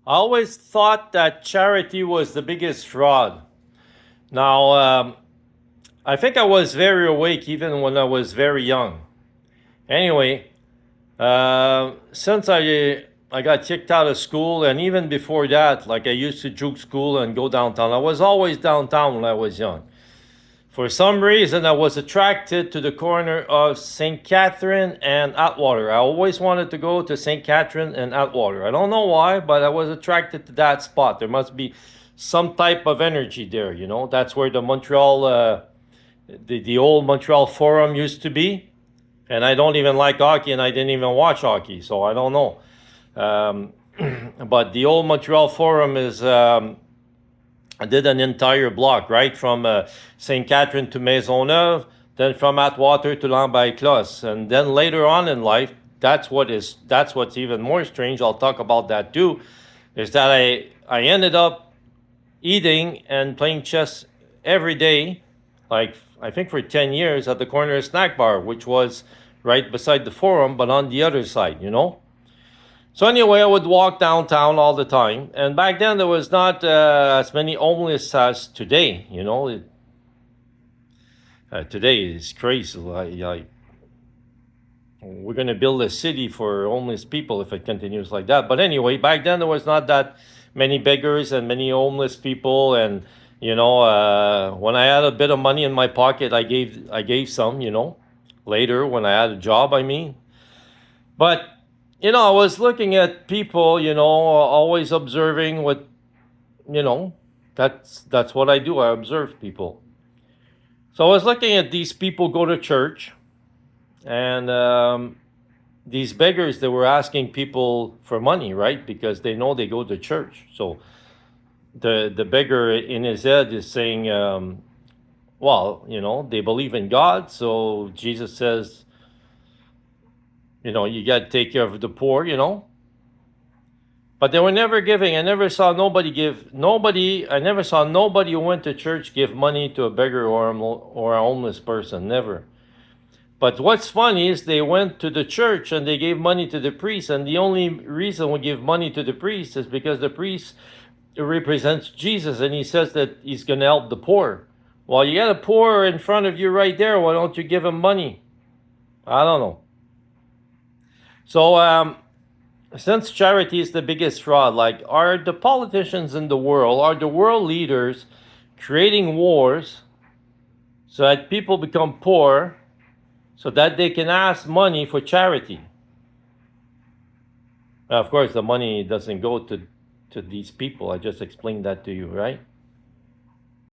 I always thought that charity was the biggest fraud. Now, I think I was very awake even when I was very young. Anyway, since I got kicked out of school, and even before that, like I used to juke school and go downtown. I was always downtown when I was young. For some reason, I was attracted to the corner of St. Catherine and Atwater. I always wanted to go to St. Catherine and Atwater. I don't know why, but I was attracted to that spot. There must be some type of energy there, you know. That's where the the old Montreal Forum used to be. And I don't even like hockey, and I didn't even watch hockey, so I don't know. Um, but the old Montreal Forum is I did an entire block, right, from St. Catherine to Maisonneuve, then from Atwater to Lambaye-Closse, and then later on in life, that's what's even more strange. I'll talk about that too. Is that I ended up eating and playing chess every day, like I think for 10 years at the corner snack bar, which was right beside the forum, but on the other side, you know. So anyway, I would walk downtown all the time, and back then there was not as many homeless as today. You know, today is crazy. Like we're gonna build a city for homeless people if it continues like that. But anyway, back then there was not that many beggars and many homeless people, and when I had a bit of money in my pocket, I gave some. You know, later when I had a job, I mean, but I was looking at people, always observing what, you know, that's what I do. I observe people. So I was looking at these people go to church, and these beggars, they were asking people for money, right? Because they know they go to church. So the beggar in his head is saying, well, they believe in God, so Jesus says, you got to take care of the poor. But they were never giving. I never saw nobody give. Nobody. I never saw nobody who went to church give money to a beggar or a homeless person. Never. But what's funny is they went to the church and they gave money to the priest. And the only reason we give money to the priest is because the priest represents Jesus, and he says that he's going to help the poor. Well, you got a poor in front of you right there. Why don't you give him money? I don't know. So since charity is the biggest fraud, like, are the politicians in the world, are the world leaders creating wars so that people become poor so that they can ask money for charity? Now, of course, the money doesn't go to these people. I just explained that to you, right?